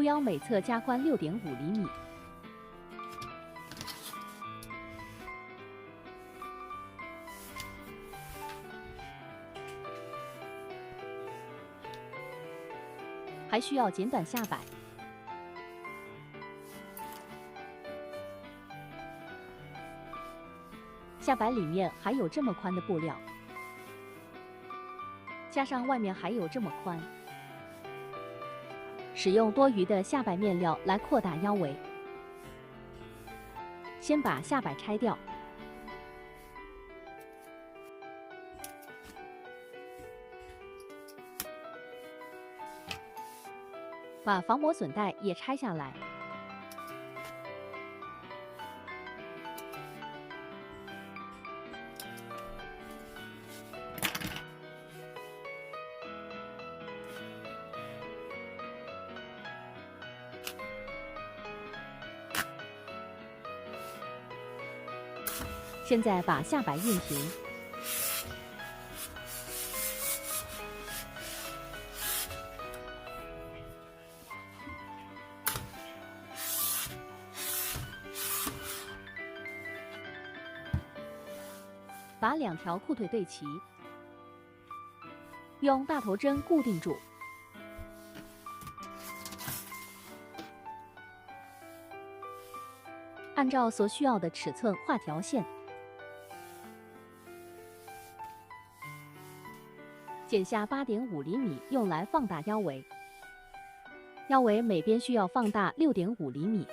裤腰每侧加宽6.5厘米。还需要剪短下摆。下摆里面还有这么宽的布料，加上外面还有这么宽，使用多余的下摆面料来扩大腰围。先把下摆拆掉。把防磨损带也拆下来，现在把下摆熨平。把2条裤腿对齐，用大头针固定住。按照所需要的尺寸画条线，剪下8.5厘米，用来放大腰围。腰围每边需要放大6.5厘米，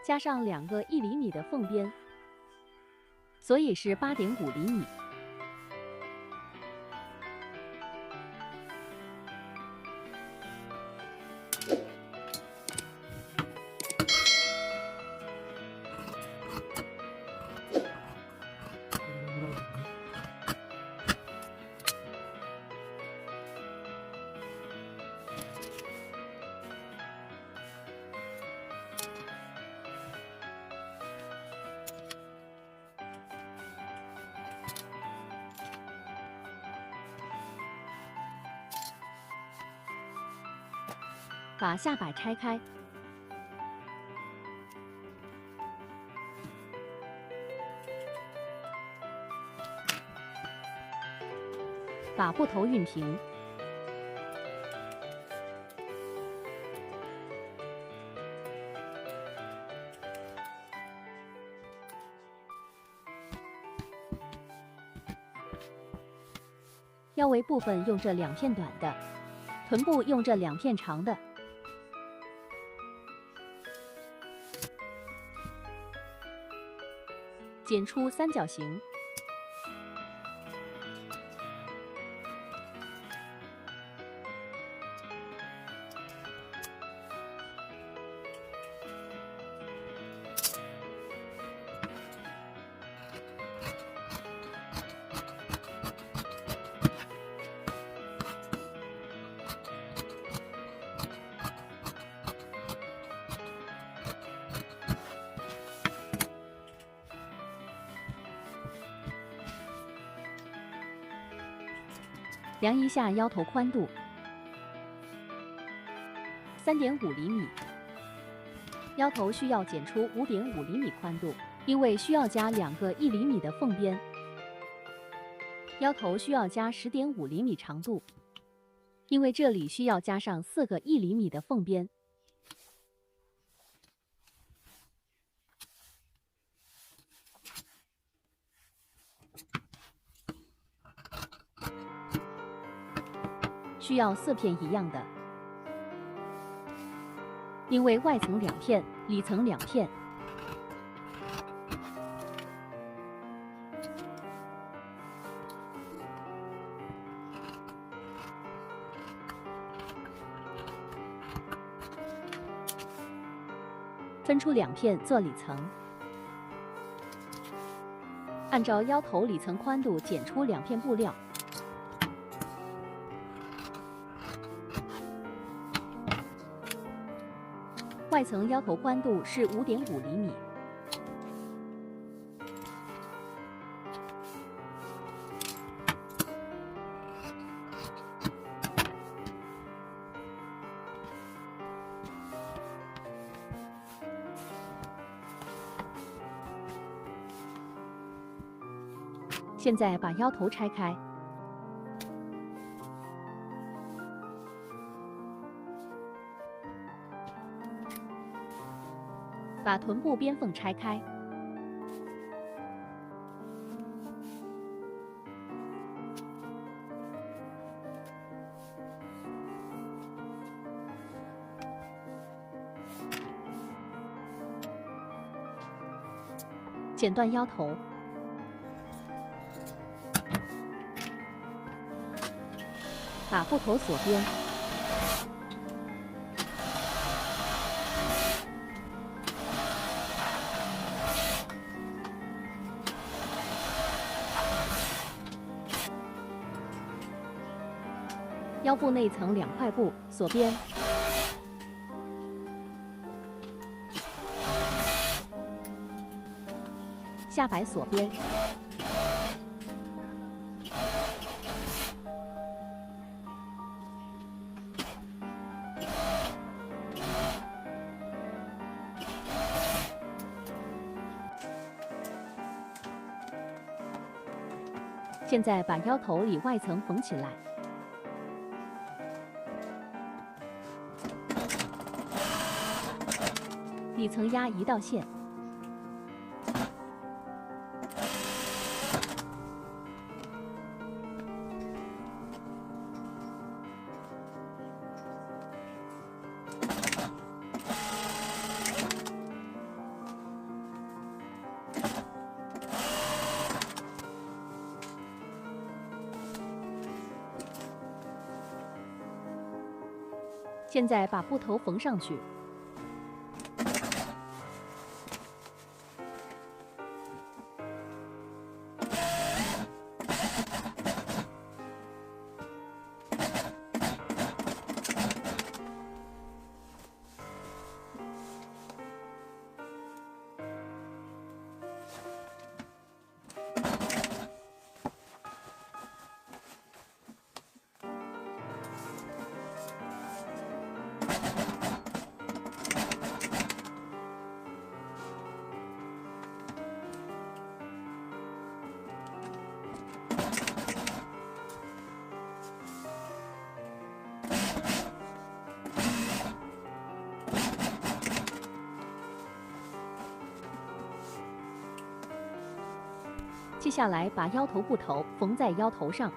加上2个1厘米的缝边。所以是8.5厘米。把下摆拆开，把布头熨平，腰围部分用这2片短的，臀部用这2片长的。剪出三角形，量一下腰头宽度，3.5厘米。腰头需要剪出5.5厘米宽度，因为需要加2个1厘米的缝边。腰头需要加10.5厘米长度，因为这里需要加上4个1厘米的缝边。需要4片一样的，因为外层2片，里层2片。分出2片做里层，按照腰头里层宽度剪出2片布料。外层腰头宽度是5.5厘米。现在把腰头拆开，把臀部边缝拆开，剪断腰头，把布头锁边，腰部内层2块布锁边，下摆锁边，现在把腰头里外层缝起来，里层压1道线。现在把布头缝上去，接下来把腰头布头缝在腰头上，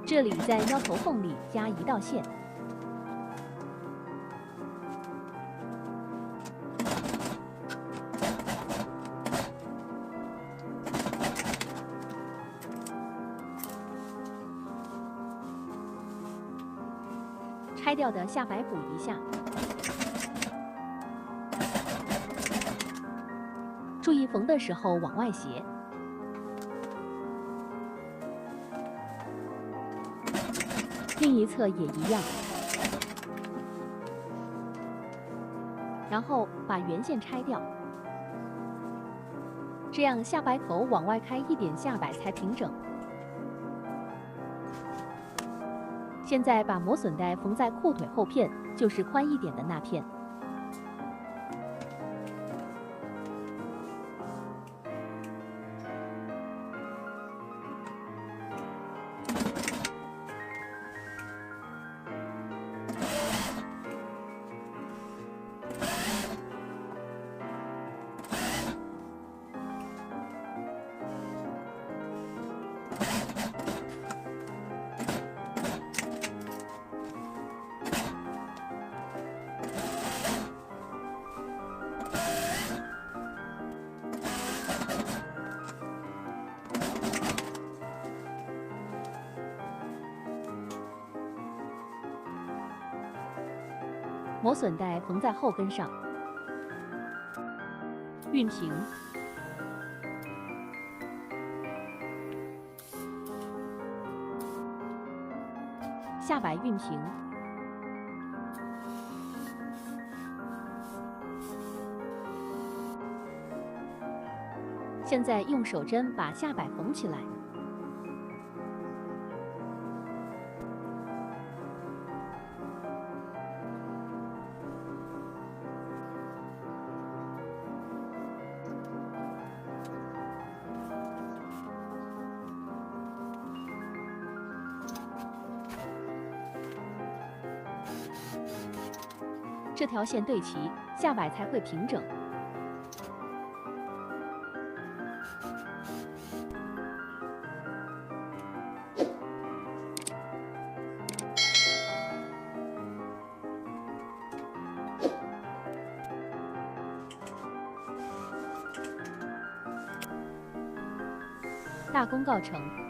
这里在腰头缝里加1道线，拆掉的下摆补一下，注意缝的时候往外斜。另一侧也一样，然后把圆线拆掉，这样下摆口往外开一点，下摆才平整。现在把磨损带缝在裤腿后片，就是宽一点的那片。磨笋带缝在后跟上，熨平，下摆熨平。现在用手针把下摆缝起来。这条线对齐，下摆才会平整。大功告成。